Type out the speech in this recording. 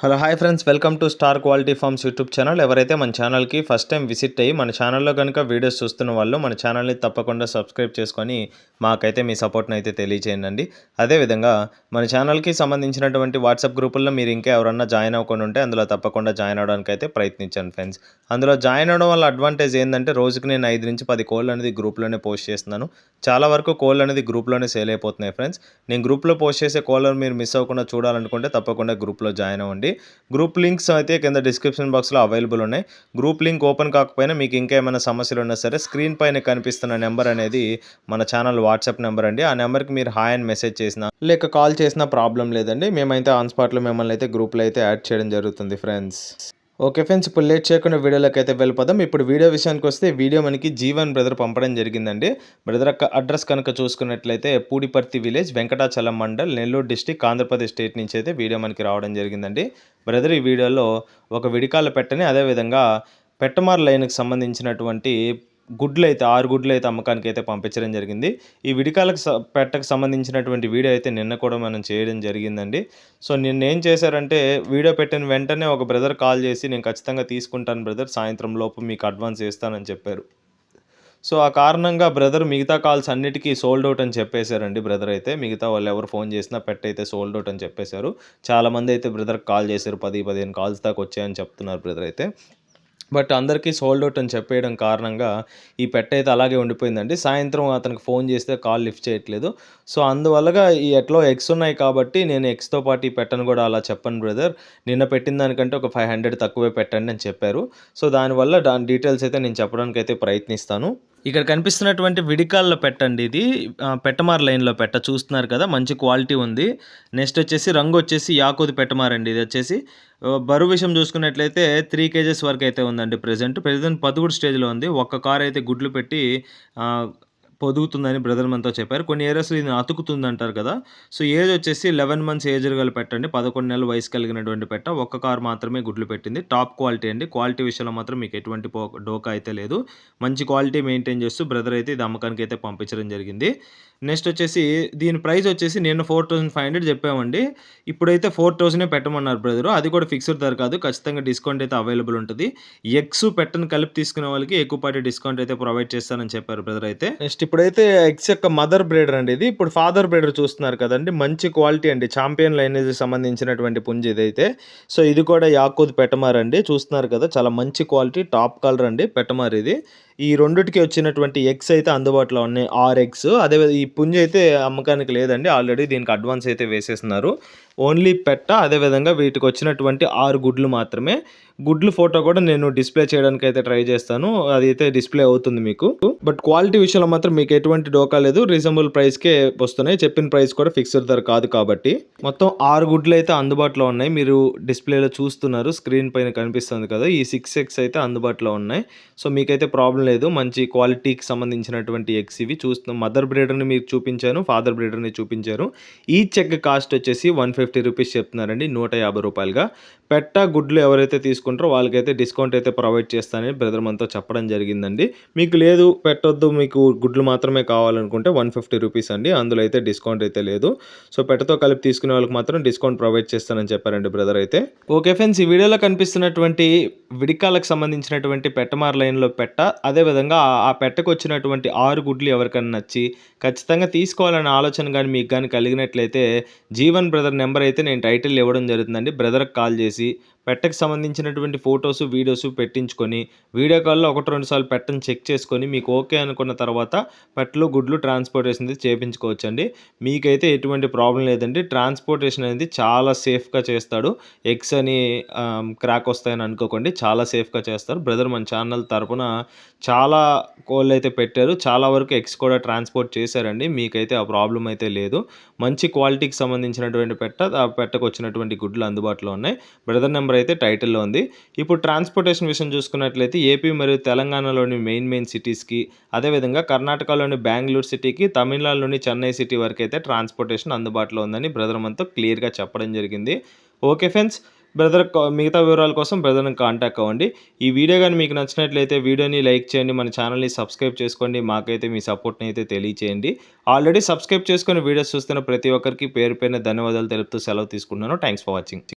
Hello hi friends, welcome to star quality forms YouTube channel. ఎవరైతే మన ఛానల్కి first time visit అయ్యి మన ఛానల్లో కనుక వీడియోస్ చూస్తున్న వాళ్ళు మన ఛానల్ని తప్పకుండా సబ్స్క్రైబ్ చేసుకొని మాకైతే మీ సపోర్ట్ని అయితే తెలియజేయండి. అదేవిధంగా మన ఛానల్కి సంబంధించినటువంటి వాట్సాప్ గ్రూపుల్లో మీరు ఇంకా ఎవరన్నా జాయిన్ అవ్వకుండా ఉంటే అందులో తప్పకుండా జాయిన్ అవ్వడానికి అయితే ప్రయత్నించండి ఫ్రెండ్స్. అందులో జాయిన్ అవ్వడం వల్ల అడ్వాంటేజ్ ఏంటంటే రోజుకి నేను 5 నుంచి 10 కోళ్ళు అనేది గ్రూప్లోనే పోస్ట్ చేస్తున్నాను. చాలా వరకు కోళ్ళు అనేది గ్రూప్లోనే సేల్ అయిపోతున్నాయి ఫ్రెండ్స్. నేను గ్రూప్లో పోస్ట్ చేసే కోళ్ళను మీరు మిస్ అవ్వకుండా చూడాలనుకుంటే తప్పకుండా గ్రూప్లో జాయిన్ అవ్వండి. గ్రూప్ లింక్స్ అయితే కింద డిస్క్రిప్షన్ బాక్స్లో అవైలబుల్ ఉన్నాయి. గ్రూప్ లింక్ ఓపెన్ కాకపోయినా మీకు ఇంకా ఏమైనా సమస్యలు ఉన్నా సరే స్క్రీన్ పైన కనిపిస్తున్న నెంబర్ అనేది మన ఛానల్ వాట్సాప్ నెంబర్ అండి. ఆ నెంబర్కి మీరు హాయ్ అని మెసేజ్ చేసినా లేక కాల్ చేసినా ప్రాబ్లం లేదండి. మేమైతే ఆన్ స్పాట్లో మిమ్మల్ని అయితే గ్రూప్లో అయితే యాడ్ చేయడం జరుగుతుంది ఫ్రెండ్స్. ఓకే ఫ్రెండ్స్, ఇప్పుడు లేట్ చేయకుండా వీడియోలోకి అయితే వెళ్ళిపోదాం. ఇప్పుడు వీడియో విషయానికి వస్తే వీడియో మనకి జీవన్ బ్రదర్ పంపడం జరిగిందండి. బ్రదర్ యొక్క అడ్రస్ కనుక చూసుకున్నట్లయితే Pudiparthi village, Venkatachalam mandal, Nellore district, Andhra Pradesh state నుంచి అయితే వీడియో మనకి రావడం జరిగిందండి. బ్రదర్ ఈ వీడియోలో ఒక విడికాల పెట్టని అదేవిధంగా పెట్టమార్ లైన్కి సంబంధించినటువంటి గుడ్లు అయితే 6 గుడ్లు అయితే అమ్మకానికి అయితే పంపించడం జరిగింది. ఈ విడికాలకు పెట్టకు సంబంధించినటువంటి వీడియో అయితే నిన్న కూడా మనం చేయడం జరిగిందండి. సో నిన్న ఏం చేశారంటే వీడియో పెట్టిన వెంటనే ఒక బ్రదర్ కాల్ చేసి నేను ఖచ్చితంగా తీసుకుంటాను బ్రదర్, సాయంత్రం లోపు మీకు అడ్వాన్స్ ఇస్తానని చెప్పారు. సో ఆ కారణంగా బ్రదర్ మిగతా కాల్స్ అన్నిటికీ సోల్డ్ అవుట్ అని చెప్పేశారండి. బ్రదర్ అయితే మిగతా వాళ్ళు ఎవరు ఫోన్ చేసినా పెట్టయితే సోల్డ్ అవుట్ అని చెప్పేశారు. చాలామంది అయితే బ్రదర్కి కాల్ చేశారు, 10-15 కాల్స్ దాకా వచ్చాయని చెప్తున్నారు బ్రదర్ అయితే. బట్ అందరికీ సోల్డ్ అవుట్ అని చెప్పేయడం కారణంగా ఈ పెట్ట అయితే అలాగే ఉండిపోయిందండి. సాయంత్రం అతనికి ఫోన్ చేస్తే కాల్ లిఫ్ట్ చేయట్లేదు. సో అందువల్లగా ఈ ఎట్లో ఎగ్స్ ఉన్నాయి కాబట్టి నేను ఎగ్స్తో పాటు ఈ పెట్టను కూడా అలా చెప్పను బ్రదర్, నిన్న పెట్టిన దానికంటే ఒక 500 తక్కువే పెట్టండి అని చెప్పారు. సో దానివల్ల దాని డీటెయిల్స్ అయితే నేను చెప్పడానికి అయితే ప్రయత్నిస్తాను. ఇక్కడ కనిపిస్తున్నటువంటి విడికాల్లో పెట్టండి, ఇది పెట్టమార్ లైన్లో పెట్ట చూస్తున్నారు కదా, మంచి క్వాలిటీ ఉంది. నెక్స్ట్ వచ్చేసి రంగు వచ్చేసి యాకోది పెట్టమారండి. ఇది వచ్చేసి బరువు విషయం చూసుకున్నట్లయితే 3 kgs వరకు అయితే ఉందండి. ప్రజెంట్ 11 స్టేజ్లో ఉంది. ఒక్క కార్ అయితే గుడ్లు పెట్టి పొదుగుతుందని బ్రదర్ మనతో చెప్పారు. కొన్ని ఏరియాస్లో ఇది అతుకుతుంది అంటారు కదా. సో ఏజ్ వచ్చేసి 11 మంత్స్ ఏజ్ గల పెట్టండి, 11 నెలల వయసు కలిగినటువంటి పెట్ట. ఒక్క కార్ మాత్రమే గుడ్లు పెట్టింది. టాప్ క్వాలిటీ అండి. క్వాలిటీ విషయంలో మాత్రం మీకు ఎటువంటి డోకా అయితే లేదు. మంచి క్వాలిటీ మెయింటైన్ చేస్తూ బ్రదర్ అయితే ఇది అమ్మకానికి అయితే పంపించడం జరిగింది. నెక్స్ట్ వచ్చేసి దీని ప్రైస్ వచ్చేసి నేను 4500 చెప్పామండి. ఇప్పుడైతే 4000 పెట్టమన్నారు బ్రదరు. అది కూడా ఫిక్స్డ్ ధర కాదు, ఖచ్చితంగా డిస్కౌంట్ అయితే అవైలబుల్ ఉంటుంది. ఎగ్స్ పెట్టను కలిపి తీసుకునే వాళ్ళకి ఎక్కువపాటి డిస్కౌంట్ అయితే ప్రొవైడ్ చేస్తానని చెప్పారు బ్రదర్ అయితే. నెక్స్ట్ ఇప్పుడైతే ఎగ్స్ యొక్క మదర్ బ్రీడర్ అండి ఇది. ఇప్పుడు ఫాదర్ బ్రీడర్ చూస్తున్నారు కదండి, మంచి క్వాలిటీ అండి. ఛాంపియన్ లైనేజ్ సంబంధించినటువంటి పుంజు ఇదైతే. సో ఇది కూడా యాకోద్ పెట్టమార్ అండి, చూస్తున్నారు కదా, చాలా మంచి క్వాలిటీ, టాప్ కలర్ అండి పెట్టమార్ ఇది. ఈ రెండిటికి వచ్చినటువంటి ఎగ్స్ అయితే అందుబాటులో ఉన్నాయి, 6 ఎగ్స్. అదే ఈ పుంజు అయితే అమ్మకానికి లేదండి, ఆల్రెడీ దీనికి అడ్వాన్స్ అయితే వేసేస్తున్నారు. ఓన్లీ పెట్ట, అదేవిధంగా వీటికి వచ్చినటువంటి 6 గుడ్లు మాత్రమే. గుడ్లు ఫోటో కూడా నేను డిస్ప్లే చేయడానికి అయితే ట్రై చేస్తాను, అది అయితే డిస్ప్లే అవుతుంది మీకు. బట్ క్వాలిటీ విషయంలో మాత్రం మీకు ఎటువంటి డోకా లేదు, రీజనబుల్ ప్రైస్కే వస్తున్నాయి. చెప్పిన ప్రైస్ కూడా ఫిక్స్డ్ ధర కాదు కాబట్టి. మొత్తం 6 గుడ్లు అయితే అందుబాటులో ఉన్నాయి, మీరు డిస్ప్లేలో చూస్తున్నారు, స్క్రీన్ పైన కనిపిస్తుంది కదా. ఈ 6 ఎగ్స్ అయితే అందుబాటులో ఉన్నాయి. సో మీకైతే ప్రాబ్లం లేదు, మంచి క్వాలిటీకి సంబంధించినటువంటి ఎగ్స్ ఇవి. చూస్తున్నాం, మదర్ బ్రీడర్ని మీకు చూపించాను, ఫాదర్ బ్రీడర్ని చూపించారు. ఈచ్ ఎగ్ కాస్ట్ వచ్చేసి 150 రూపీస్ చెప్తున్నారండి, 150 రూపాయలుగా. పెట్ట గుడ్లు ఎవరైతే తీసుకుంటారో వాళ్ళకైతే డిస్కౌంట్ అయితే ప్రొవైడ్ చేస్తానని బ్రదర్ మనతో చెప్పడం జరిగిందండి. మీకు లేదు పెట్టొద్దు, మీకు గుడ్లు మాత్రమే కావాలనుకుంటే 150 రూపీస్ అండి, అందులో అయితే డిస్కౌంట్ అయితే లేదు. సో పెట్టతో కలిపి తీసుకునే వాళ్ళకి మాత్రం డిస్కౌంట్ ప్రొవైడ్ చేస్తానని చెప్పారండి బ్రదర్ అయితే. ఓకే ఫ్రెండ్స్, ఈ వీడియోలో కనిపిస్తున్నటువంటి విడికాలకు సంబంధించినటువంటి పెట్టమార్ లైన్లో పెట్ట, అదేవిధంగా ఆ పెట్టకు వచ్చినటువంటి 6 గుడ్లు ఎవరికైనా నచ్చి ఖచ్చితంగా తీసుకోవాలనే ఆలోచన కానీ మీకు కానీ కలిగినట్లయితే జీవన్ బ్రదర్ నెంబర్ అయితే నేను టైటిల్ ఇవ్వడం జరుగుతుందండి. బ్రదర్కి కాల్ చేసి పెట్టకు సంబంధించినటువంటి ఫొటోస్ వీడియోస్ పెట్టించుకొని వీడియో కాల్లో 1-2 సార్లు పెట్టని చెక్ చేసుకొని మీకు ఓకే అనుకున్న తర్వాత పెట్టలు గుడ్లు ట్రాన్స్పోర్టేషన్ అనేది చేయించుకోవచ్చండి. మీకైతే ఎటువంటి ప్రాబ్లం లేదండి. ట్రాన్స్పోర్టేషన్ అనేది చాలా సేఫ్గా చేస్తాడు. ఎగ్స్ అని క్రాక్ వస్తాయని అనుకోకండి, చాలా సేఫ్గా చేస్తారు బ్రదర్. మన ఛానల్ తరపున చాలా కోళ్ళు అయితే పెట్టారు, చాలా వరకు ఎగ్స్ కూడా ట్రాన్స్పోర్ట్ చేశారండి. మీకైతే ఆ ప్రాబ్లం అయితే లేదు. మంచి క్వాలిటీకి సంబంధించినటువంటి పెట్ట, ఆ పెట్టకు వచ్చినటువంటి గుడ్లు అందుబాటులో ఉన్నాయి. బ్రదర్ నెంబర్ అయితే టైటిల్లో ఉంది. ఇప్పుడు ట్రాన్స్పోర్టేషన్ విషయం చూసుకున్నట్లయితే ఏపీ మరియు తెలంగాణలోని మెయిన్ సిటీస్కి, అదేవిధంగా కర్ణాటకలోని బెంగళూరు సిటీకి, తమిళనాడులోని చెన్నై సిటీ వరకు అయితే ట్రాన్స్పోర్టేషన్ అందుబాటులో ఉందని బ్రదర్ మనతో క్లియర్గా చెప్పడం జరిగింది. ఓకే ఫ్రెండ్స్, బ్రదర్ మిగతా వివరాల కోసం బ్రదర్ని కాంటాక్ట్ అవ్వండి. ఈ వీడియో కానీ మీకు నచ్చినట్లయితే వీడియోని లైక్ చేయండి, మన ఛానల్ని సబ్స్క్రైబ్ చేసుకోండి, మాకైతే మీ సపోర్ట్ని అయితే తెలియచేయండి. ఆల్రెడీ సబ్స్క్రైబ్ చేసుకొని వీడియోస్ చూస్తున్న ప్రతి ఒక్కరికి పేరు పేరున ధన్యవాదాలు తెలుపుతూ సెలవు తీసుకుంటున్నాను. Thanks for watching.